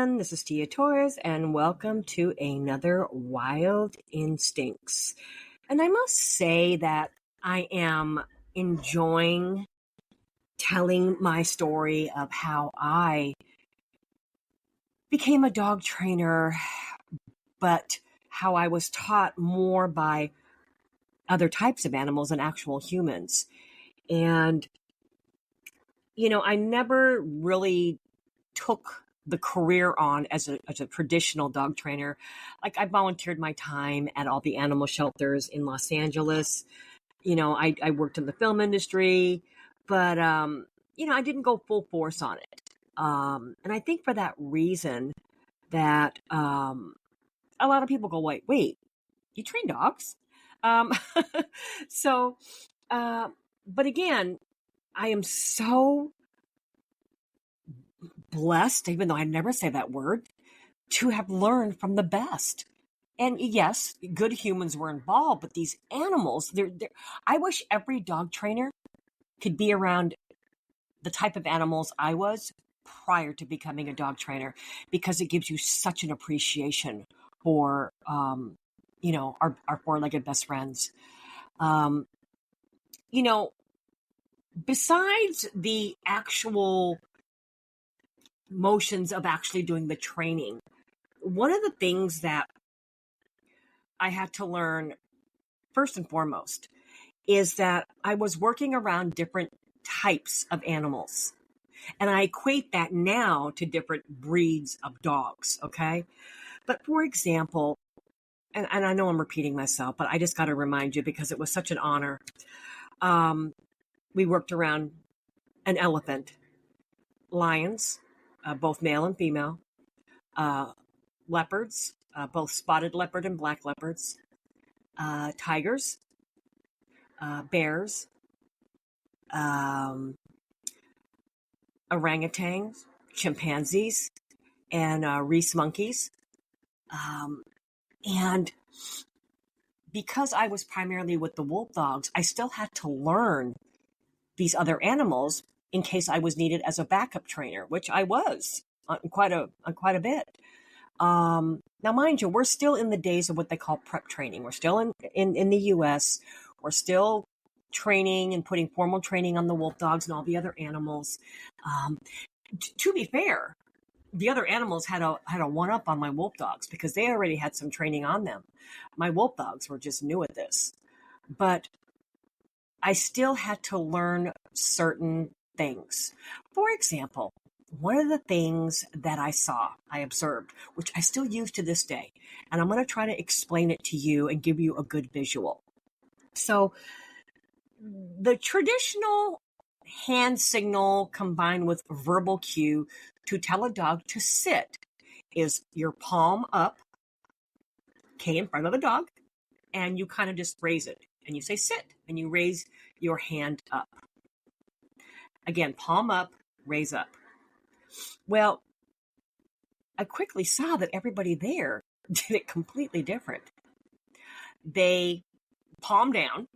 everyone. This is Tia Torres, and welcome to another Wild Instincts. And I must say that I am enjoying telling my story of how I became a dog trainer, but how I was taught more by other types of animals than actual humans. And, I never really took the career on as a traditional dog trainer. Like, I volunteered my time at all the animal shelters in Los Angeles. I worked in the film industry, but, I didn't go full force on it. And I think for that reason that a lot of people go, wait, you train dogs? Um, so, but again, I am so blessed, even though I never say that word, to have learned from the best. And yes, good humans were involved, but these animals, I wish every dog trainer could be around the type of animals I was prior to becoming a dog trainer, because it gives you such an appreciation for, our four-legged best friends. Besides the actual motions of actually doing the training, one of the things that I had to learn first and foremost is that I was working around different types of animals. And I equate that now to different breeds of dogs, okay? But for example, and I know I'm repeating myself, but I just got to remind you because it was such an honor. We worked around an elephant, lions, both male and female, leopards, both spotted leopard and black leopards, tigers, bears, orangutans, chimpanzees, and rhesus monkeys. And because I was primarily with the wolf dogs, I still had to learn these other animals in case I was needed as a backup trainer, which I was on quite a bit. Now, mind you, we're still in the days of what they call prep training. We're still in the U.S. We're still training and putting formal training on the wolf dogs and all the other animals. To be fair, the other animals had a one-up on my wolf dogs because they already had some training on them. My wolf dogs were just new at this. But I still had to learn certain things. For example, one of the things that I observed, which I still use to this day, and I'm going to try to explain it to you and give you a good visual. So the traditional hand signal combined with verbal cue to tell a dog to sit is your palm up, okay, in front of the dog, and you kind of just raise it, and you say sit, and you raise your hand up. Again, palm up, raise up. Well, I quickly saw that everybody there did it completely different. They palm down.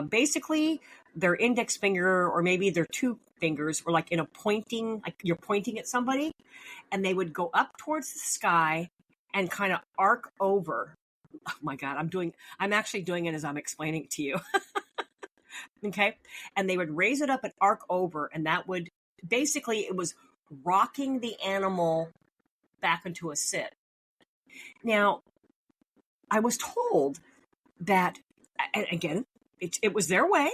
Basically, their index finger or maybe their two fingers were like in a pointing, like you're pointing at somebody, and they would go up towards the sky and kind of arc over. Oh my God, I'm actually doing it as I'm explaining it to you. Okay. And they would raise it up and arc over, and that would basically, it was rocking the animal back into a sit. Now, I was told that, and again, it was their way,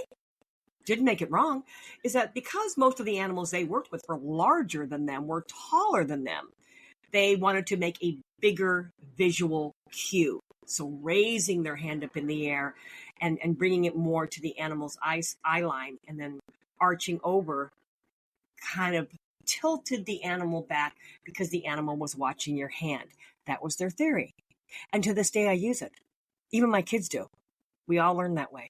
didn't make it wrong, is that because most of the animals they worked with were larger than them, were taller than them, they wanted to make a bigger visual cue. So raising their hand up in the air and bringing it more to the animal's eye line, and then arching over kind of tilted the animal back because the animal was watching your hand. That was their theory. And to this day, I use it. Even my kids do. We all learn that way.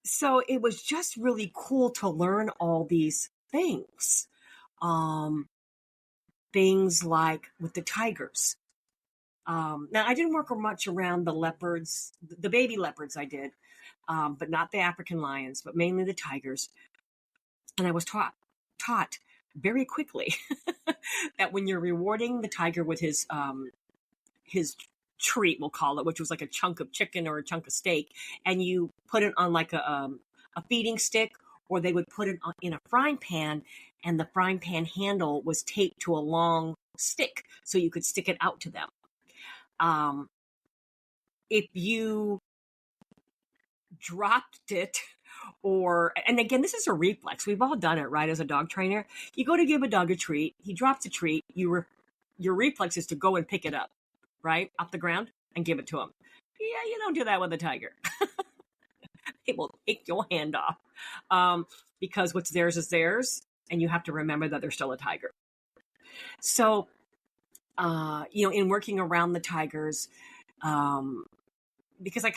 So it was just really cool to learn all these things. Things like with the tigers. Now, I didn't work much around the leopards, the baby leopards I did, but not the African lions, but mainly the tigers. And I was taught very quickly that when you're rewarding the tiger with his treat, we'll call it, which was like a chunk of chicken or a chunk of steak, and you put it on like a feeding stick, or they would put it in a frying pan, and the frying pan handle was taped to a long stick so you could stick it out to them. If you dropped it, and again, this is a reflex. We've all done it, right? As a dog trainer, you go to give a dog a treat, he drops a treat, your reflex is to go and pick it up, right, off the ground and give it to him. Yeah, you don't do that with a tiger. It will take your hand off, because what's theirs is theirs, and you have to remember that they're still a tiger. So, in working around the tigers, because I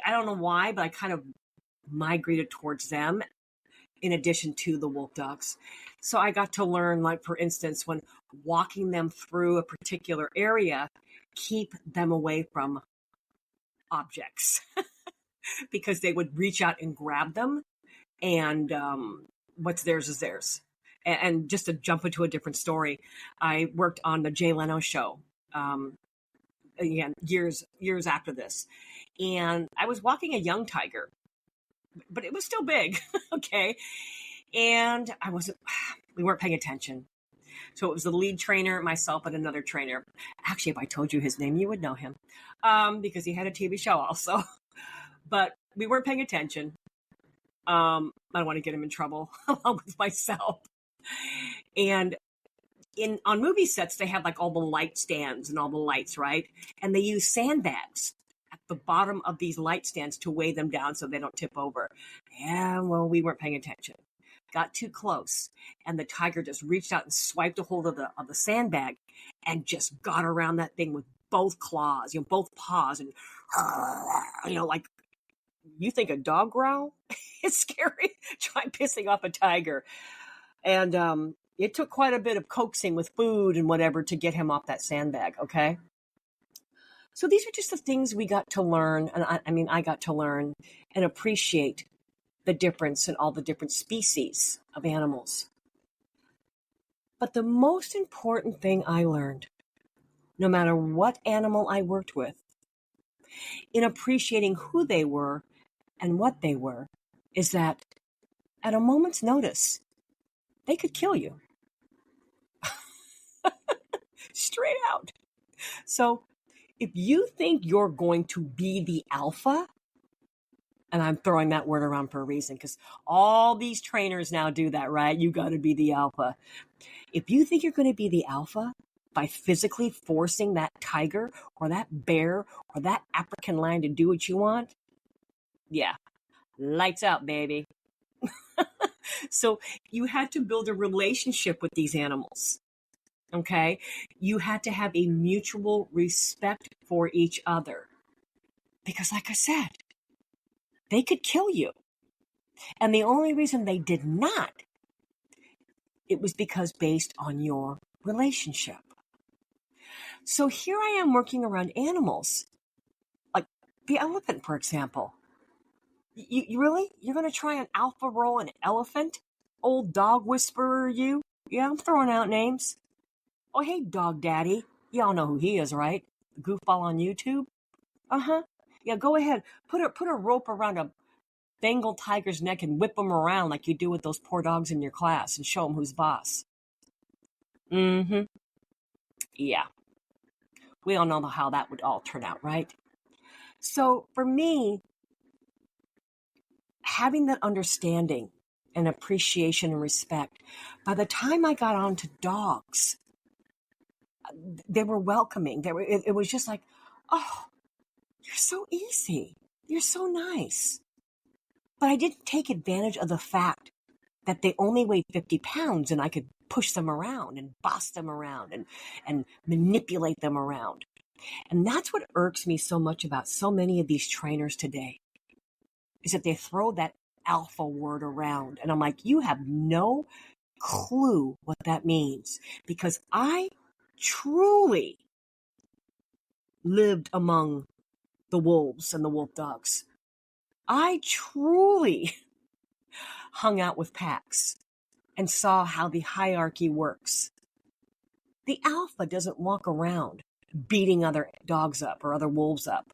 don't know why, but I kind of migrated towards them in addition to the wolf dogs. So I got to learn, like, for instance, when walking them through a particular area, keep them away from objects because they would reach out and grab them, and what's theirs is theirs. And just to jump into a different story, I worked on the Jay Leno show, again, years after this. And I was walking a young tiger, but it was still big. Okay. And we weren't paying attention. So it was the lead trainer, myself, and another trainer. Actually, if I told you his name, you would know him, because he had a TV show also. But we weren't paying attention. I don't want to get him in trouble along with myself. And on movie sets, they have like all the light stands and all the lights, right? And they use sandbags at the bottom of these light stands to weigh them down so they don't tip over. Yeah, well, we weren't paying attention. Got too close, and the tiger just reached out and swiped a hold of the sandbag and just got around that thing with both claws, both paws, and like, you think a dog growl is scary? Try pissing off a tiger. And it took quite a bit of coaxing with food and whatever to get him off that sandbag, okay? So these are just the things we got to learn, and I got to learn and appreciate the difference in all the different species of animals. But the most important thing I learned, no matter what animal I worked with, in appreciating who they were and what they were, is that at a moment's notice, they could kill you. Straight out. So if you think you're going to be the alpha, and I'm throwing that word around for a reason because all these trainers now do that, right? You got to be the alpha. If you think you're going to be the alpha by physically forcing that tiger or that bear or that African lion to do what you want, yeah, lights out, baby. So you had to build a relationship with these animals. Okay? You had to have a mutual respect for each other. Because like I said, they could kill you. And the only reason they did not, it was because based on your relationship. So here I am working around animals, like the elephant, for example. You really? You're going to try an alpha role an elephant? Old dog whisperer, you? Yeah, I'm throwing out names. Oh, hey, Dog Daddy. Y'all know who he is, right? The goofball on YouTube? Uh-huh. Yeah, go ahead. Put a rope around a Bengal tiger's neck and whip him around like you do with those poor dogs in your class and show him who's boss. Mm-hmm. Yeah. We all know how that would all turn out, right? So for me, having that understanding and appreciation and respect, by the time I got on to dogs, they were welcoming. It was just like, oh, you're so easy. You're so nice. But I didn't take advantage of the fact that they only weighed 50 pounds and I could push them around and boss them around and manipulate them around. And that's what irks me so much about so many of these trainers today, is that they throw that alpha word around. And I'm like, you have no clue what that means, because I truly lived among the wolves and the wolf dogs. I truly hung out with packs and saw how the hierarchy works. The alpha doesn't walk around beating other dogs up or other wolves up.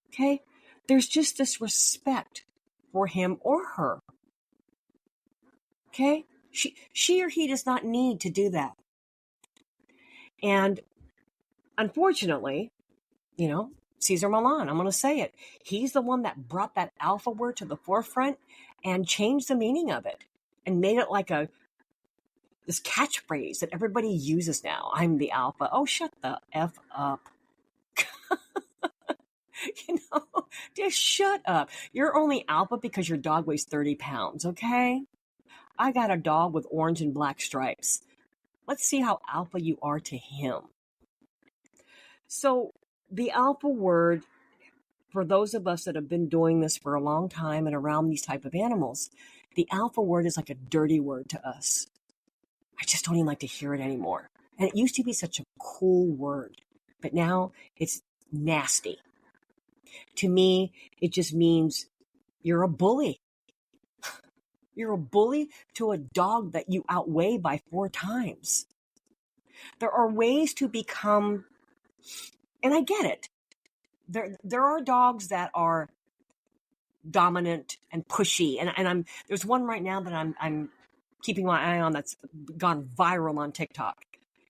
Okay? There's just this respect for him or her. Okay? She or he does not need to do that. And unfortunately, Cesar Millan, I'm going to say it. He's the one that brought that alpha word to the forefront and changed the meaning of it and made it like this catchphrase that everybody uses now. I'm the alpha. Oh, shut the F up. Just shut up. You're only alpha because your dog weighs 30 pounds, okay? I got a dog with orange and black stripes. Let's see how alpha you are to him. So the alpha word, for those of us that have been doing this for a long time and around these type of animals, the alpha word is like a dirty word to us. I just don't even like to hear it anymore. And it used to be such a cool word, but now it's nasty. To me, it just means you're a bully. You're a bully to a dog that you outweigh by 4 times. There are ways to become, and I get it. There are dogs that are dominant and pushy, and there's one right now that I'm keeping my eye on that's gone viral on TikTok.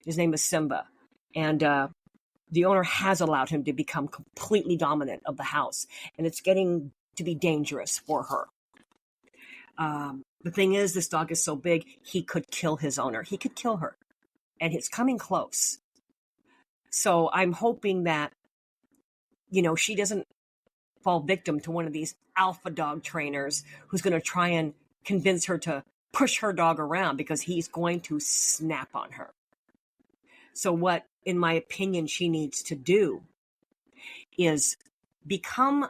His name is Simba, and the owner has allowed him to become completely dominant of the house, and it's getting to be dangerous for her. The thing is, this dog is so big, he could kill his owner. He could kill her, and it's coming close. So I'm hoping that, she doesn't fall victim to one of these alpha dog trainers who's going to try and convince her to push her dog around because he's going to snap on her. So what, in my opinion, she needs to do is become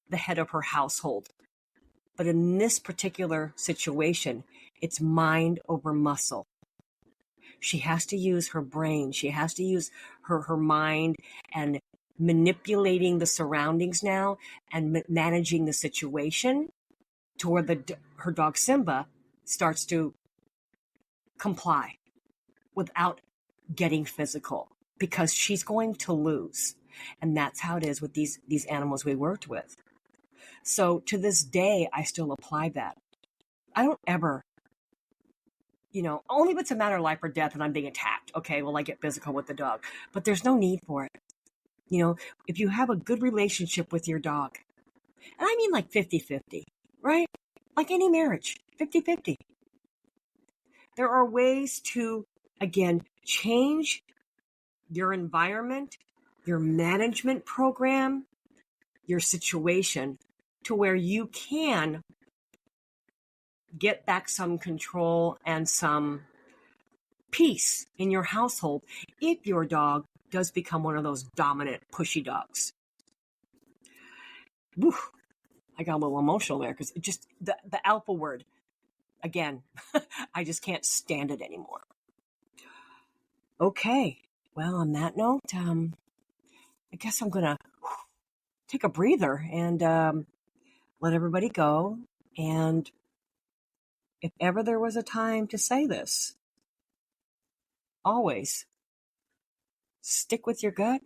the head of her household. But in this particular situation, it's mind over muscle. She has to use her brain. She has to use her mind and manipulating the surroundings now and managing the situation to where her dog Simba starts to comply without getting physical because she's going to lose. And that's how it is with these animals we worked with. So to this day, I still apply that. I don't ever, only if it's a matter of life or death and I'm being attacked. Okay, well, I get physical with the dog, but there's no need for it. If you have a good relationship with your dog, and I mean like 50-50, right? Like any marriage, 50-50. There are ways to, again, change your environment, your management program, your situation to where you can get back some control and some peace in your household if your dog does become one of those dominant, pushy dogs. Whew, I got a little emotional there because it just, the alpha word, again, I just can't stand it anymore. Okay, well, on that note, I guess I'm going to take a breather and let everybody go. And if ever there was a time to say this, always stick with your gut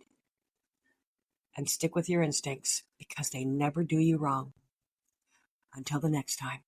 and stick with your instincts because they never do you wrong. Until the next time.